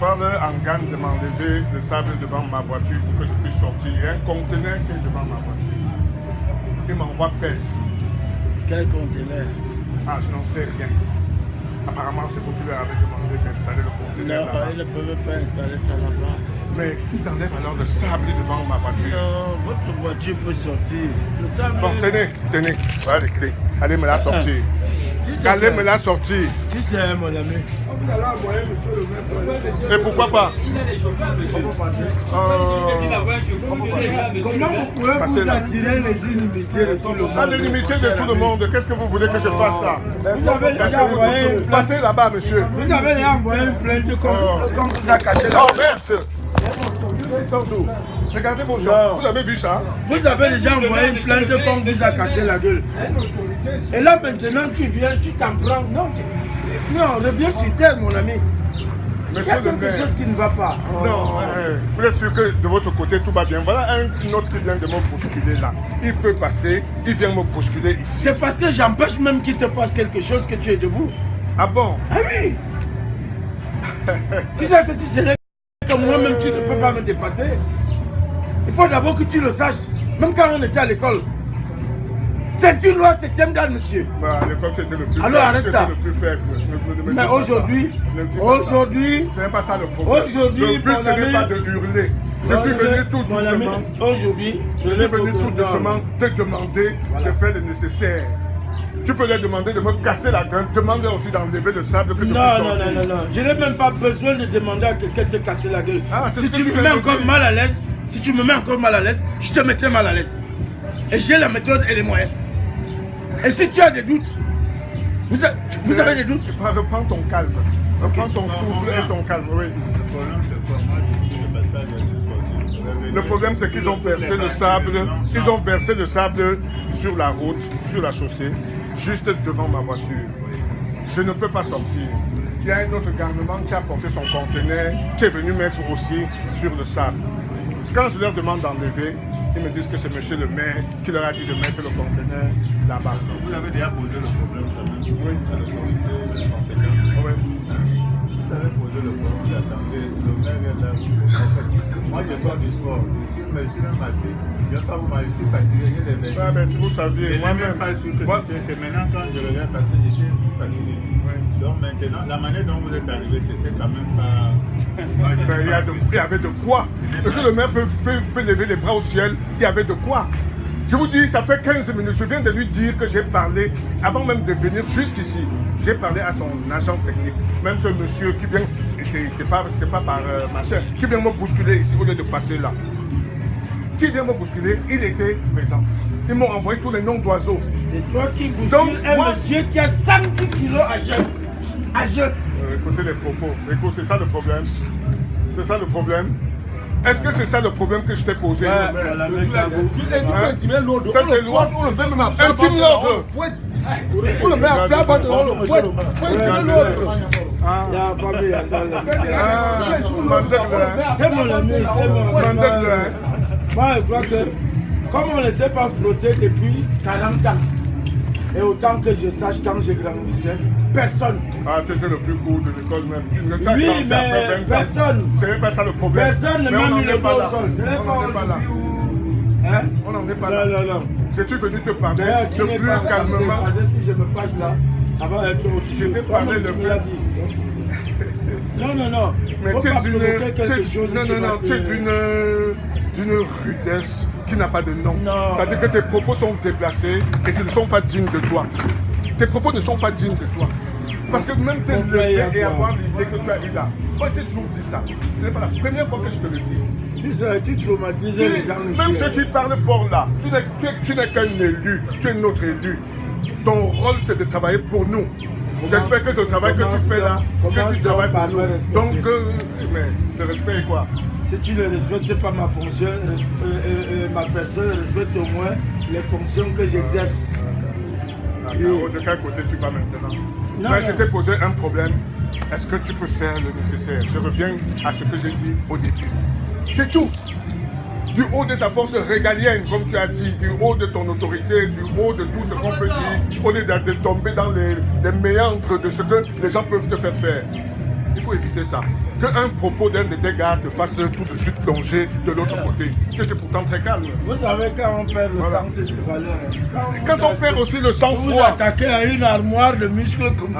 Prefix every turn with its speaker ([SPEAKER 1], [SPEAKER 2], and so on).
[SPEAKER 1] parle en gamme de m'enlever le sable devant ma voiture pour que je puisse sortir. Il y a un conteneur qui est devant ma voiture. Il m'envoie pète.
[SPEAKER 2] Quel conteneur?
[SPEAKER 1] Ah, je n'en sais rien. Apparemment, c'est pour qu'il leur avait demandé d'installer le conteneur
[SPEAKER 2] Non,
[SPEAKER 1] là-bas.
[SPEAKER 2] ils ne peuvent pas installer ça là-bas.
[SPEAKER 1] Mais ils enlèvent alors le sable devant ma voiture.
[SPEAKER 2] Non, votre voiture peut sortir. Le sable.
[SPEAKER 1] Bon, tenez. Voilà les clés. Allez me la sortir.
[SPEAKER 2] Tu sais
[SPEAKER 1] Allez
[SPEAKER 2] que-
[SPEAKER 1] me la sortir.
[SPEAKER 2] Tu sais, mon ami.
[SPEAKER 3] Vous allez envoyer monsieur le maire pour aller sortir.
[SPEAKER 1] Et pourquoi pas?
[SPEAKER 2] Comment vous pouvez
[SPEAKER 1] Passez
[SPEAKER 2] vous
[SPEAKER 1] là.
[SPEAKER 2] attirer les inimitiés de tout le monde?
[SPEAKER 1] À l'inimitié de tout le monde, qu'est-ce que vous voulez que je fasse ça?
[SPEAKER 2] Vous avez déjà envoyé une plainte.
[SPEAKER 1] Passez là-bas, monsieur.
[SPEAKER 2] Vous avez déjà envoyé une plainte comme vous a cassé la
[SPEAKER 1] Oh merde! Regardez vos gens.
[SPEAKER 2] Non.
[SPEAKER 1] Vous avez vu ça?
[SPEAKER 2] Vous avez déjà envoyé une plainte comme vous a cassé la gueule. Et là maintenant tu viens, tu t'en prends. Non, non, reviens sur terre mon ami. Il y a
[SPEAKER 1] Monsieur le
[SPEAKER 2] quelque
[SPEAKER 1] maire.
[SPEAKER 2] chose qui ne va pas.
[SPEAKER 1] Non, vous êtes sûr que de votre côté tout va bien. Voilà un autre qui vient de me bousculer là. Il peut passer, il vient me bousculer ici.
[SPEAKER 2] C'est parce que j'empêche même qu'il te fasse quelque chose que tu es debout.
[SPEAKER 1] Ah bon?
[SPEAKER 2] Ah oui. Tu sais que si c'est comme moi-même, tu ne peux pas me dépasser. Il faut d'abord que tu le saches. Même quand on était à l'école. Ceinture noire, 7e garde, monsieur.
[SPEAKER 1] Bah, à l'époque, c'était le plus
[SPEAKER 2] Alors,
[SPEAKER 1] faible.
[SPEAKER 2] arrête ça.
[SPEAKER 1] C'était le plus faible. Ne me
[SPEAKER 2] Mais
[SPEAKER 1] dis pas
[SPEAKER 2] aujourd'hui,
[SPEAKER 1] ça. Ne me dis pas ça.
[SPEAKER 2] aujourd'hui,
[SPEAKER 1] Ce n'est pas ça le problème.
[SPEAKER 2] Aujourd'hui,
[SPEAKER 1] le but,
[SPEAKER 2] mon
[SPEAKER 1] ce n'est
[SPEAKER 2] ami-
[SPEAKER 1] pas de hurler. Je suis venu tout
[SPEAKER 2] mon ami,
[SPEAKER 1] doucement.
[SPEAKER 2] aujourd'hui,
[SPEAKER 1] Je suis venu tout doucement te demander de faire le nécessaire. Tu peux leur demander de me casser la gueule. Demande-leur aussi d'enlever le sable que je peux
[SPEAKER 2] Non,
[SPEAKER 1] sortir.
[SPEAKER 2] non. Je n'ai même pas besoin de demander à quelqu'un de te casser la gueule.
[SPEAKER 1] Ah, c'est
[SPEAKER 2] Si
[SPEAKER 1] ce que
[SPEAKER 2] tu
[SPEAKER 1] tu
[SPEAKER 2] me
[SPEAKER 1] viens
[SPEAKER 2] mets
[SPEAKER 1] de
[SPEAKER 2] encore
[SPEAKER 1] dire.
[SPEAKER 2] mal à l'aise, si tu me mets encore mal à l'aise, je te mettrai mal à l'aise. Et j'ai la méthode et les moyens. Et si tu as des doutes, vous avez des doutes?
[SPEAKER 1] Reprends ton calme. Reprends ton souffle et ton calme, oui.
[SPEAKER 4] Le problème, c'est quoi? Moi, je suis le passage à ce sportif.
[SPEAKER 1] Le problème, c'est qu'ils ont versé le sable. Ils ont versé le sable sur la route, sur la chaussée, juste devant ma voiture. Je ne peux pas sortir. Il y a un autre garnement qui a porté son conteneur, qui est venu mettre aussi sur le sable. Quand je leur demande d'enlever, ils me disent que c'est monsieur le maire qui leur a dit de mettre le conteneur là-bas.
[SPEAKER 4] Vous avez déjà posé le problème quand même.
[SPEAKER 1] Oui.
[SPEAKER 4] À l'autorité compétente.
[SPEAKER 1] Oui.
[SPEAKER 4] Vous avez posé le problème, vous attendez, le maire est là. Moi, je fais du sport. Je suis même assis. Je ne vais pas vous marier, je suis fatigué, j'ai des vertiges.
[SPEAKER 1] Ah, ben, si vous
[SPEAKER 4] Je
[SPEAKER 1] saviez,
[SPEAKER 4] n'ai
[SPEAKER 1] moi-même.
[SPEAKER 4] même pas su que
[SPEAKER 1] Moi-
[SPEAKER 4] c'était. C'est maintenant quand je regarde passer, j'étais fatigué. Donc maintenant, la manière dont vous êtes arrivé, c'était quand même pas.
[SPEAKER 1] Ben, il y avait de quoi. Monsieur le maire peut lever les bras au ciel. Il y avait de quoi. Je vous dis, ça fait 15 minutes. Je viens de lui dire que j'ai parlé, avant même de venir jusqu'ici, j'ai parlé à son agent technique. Même ce monsieur qui vient, c'est pas par machin, qui vient me bousculer ici au lieu de passer là. Qui vient me bousculer, il était présent. Ils m'ont envoyé tous les noms d'oiseaux.
[SPEAKER 2] C'est toi qui
[SPEAKER 1] Donc,
[SPEAKER 2] bouscule un
[SPEAKER 1] moi-
[SPEAKER 2] monsieur qui a 110 kilos à jeune. À jeune.
[SPEAKER 1] Écoutez les propos. Écoute, c'est ça le problème. C'est ça le problème. Est-ce que c'est ça le problème que je t'ai posé?
[SPEAKER 2] Ouais, voilà, mec, à vous.
[SPEAKER 3] Et tu peux intimer l'autre.
[SPEAKER 1] Ça,
[SPEAKER 3] On
[SPEAKER 1] c'est
[SPEAKER 3] le
[SPEAKER 1] loin.
[SPEAKER 3] fouette, on le met même à plat.
[SPEAKER 1] Intime l'autre.
[SPEAKER 3] On le met à plat, on le fouette. Faut intimer l'autre.
[SPEAKER 1] Ah,
[SPEAKER 2] Il y a famille, il y a dans la-
[SPEAKER 1] ah, mandate-le.
[SPEAKER 2] C'est mon ami, c'est mon
[SPEAKER 1] Mandate-le.
[SPEAKER 2] ami. Moi, je vois que, comme on ne s'est pas frotté depuis 40 ans, et autant que je sache quand je grandissais, personne,
[SPEAKER 1] Ah, tu étais le plus court de l'école même. Tu ne sais
[SPEAKER 2] Oui,
[SPEAKER 1] quand tu as fait
[SPEAKER 2] mais
[SPEAKER 1] 20 ans.
[SPEAKER 2] personne.
[SPEAKER 1] Ce n'est pas ça le problème.
[SPEAKER 2] personne ne
[SPEAKER 1] Mais on
[SPEAKER 2] m'a
[SPEAKER 1] n'en
[SPEAKER 2] mis le
[SPEAKER 1] est pas
[SPEAKER 2] doigt
[SPEAKER 1] là.
[SPEAKER 2] au sol. Ce n'est
[SPEAKER 1] On
[SPEAKER 2] pas
[SPEAKER 1] n'en est pas là.
[SPEAKER 2] aujourd'hui où... Hein?
[SPEAKER 1] On n'en est pas là.
[SPEAKER 2] Non, non, non.
[SPEAKER 1] Je suis venu te parler
[SPEAKER 2] D'ailleurs, tu
[SPEAKER 1] de
[SPEAKER 2] n'es
[SPEAKER 1] plus
[SPEAKER 2] pas
[SPEAKER 1] calmement.
[SPEAKER 2] Parce que si je me fâche là, ça va être autre chose.
[SPEAKER 1] Je t'ai parlé
[SPEAKER 2] Toi-même,
[SPEAKER 1] le
[SPEAKER 2] tu me
[SPEAKER 1] plus-
[SPEAKER 2] l'as dit. Non, non, non.
[SPEAKER 1] Mais
[SPEAKER 2] Faut
[SPEAKER 1] tu es
[SPEAKER 2] pas
[SPEAKER 1] d'une
[SPEAKER 2] provoquer quelque chose
[SPEAKER 1] non,
[SPEAKER 2] qui
[SPEAKER 1] non,
[SPEAKER 2] va
[SPEAKER 1] non,
[SPEAKER 2] te-
[SPEAKER 1] tu es d'une rudesse qui n'a pas de nom.
[SPEAKER 2] Non.
[SPEAKER 1] C'est-à-dire que tes propos sont déplacés et ce ne sont pas dignes de toi. Tes propos ne sont pas dignes de toi. Parce que même te
[SPEAKER 2] Mon frère,
[SPEAKER 1] lever et
[SPEAKER 2] il y a
[SPEAKER 1] avoir
[SPEAKER 2] quoi?
[SPEAKER 1] l'idée que tu as eue là. Moi, je t'ai toujours dit ça. Ce n'est pas la première fois que je te le dis.
[SPEAKER 2] Tu sais, tu traumatises les gens ici.
[SPEAKER 1] Même ceux qui parlent fort là, tu n'es qu'un élu, tu es notre élu. Ton rôle, c'est de travailler pour nous. J'espère que le travail que tu fais là, que tu travailles pour nous. Donc, mais le respect est quoi?
[SPEAKER 2] Si tu ne respectes pas ma fonction, ma personne, respecte au moins les fonctions que j'exerce.
[SPEAKER 1] De quel côté tu vas maintenant?
[SPEAKER 2] Non,
[SPEAKER 1] Moi,
[SPEAKER 2] non.
[SPEAKER 1] je t'ai posé un problème. Est-ce que tu peux faire le nécessaire? Je reviens à ce que j'ai dit au début. C'est tout. Du haut de ta force régalienne, comme tu as dit, du haut de ton autorité, du haut de tout ce qu'on peut dire, au lieu de tomber dans les méandres de ce que les gens peuvent te faire faire. Il faut éviter ça. qu'un propos d'un de tes gars te fasse tout de suite plonger de l'autre côté. Tu étais pourtant très calme.
[SPEAKER 2] Vous savez, quand on perd le sang, c'est des valeurs.
[SPEAKER 1] Quand on perd aussi le
[SPEAKER 2] vous
[SPEAKER 1] sang-froid.
[SPEAKER 2] attaquez à une armoire de muscles comme ça.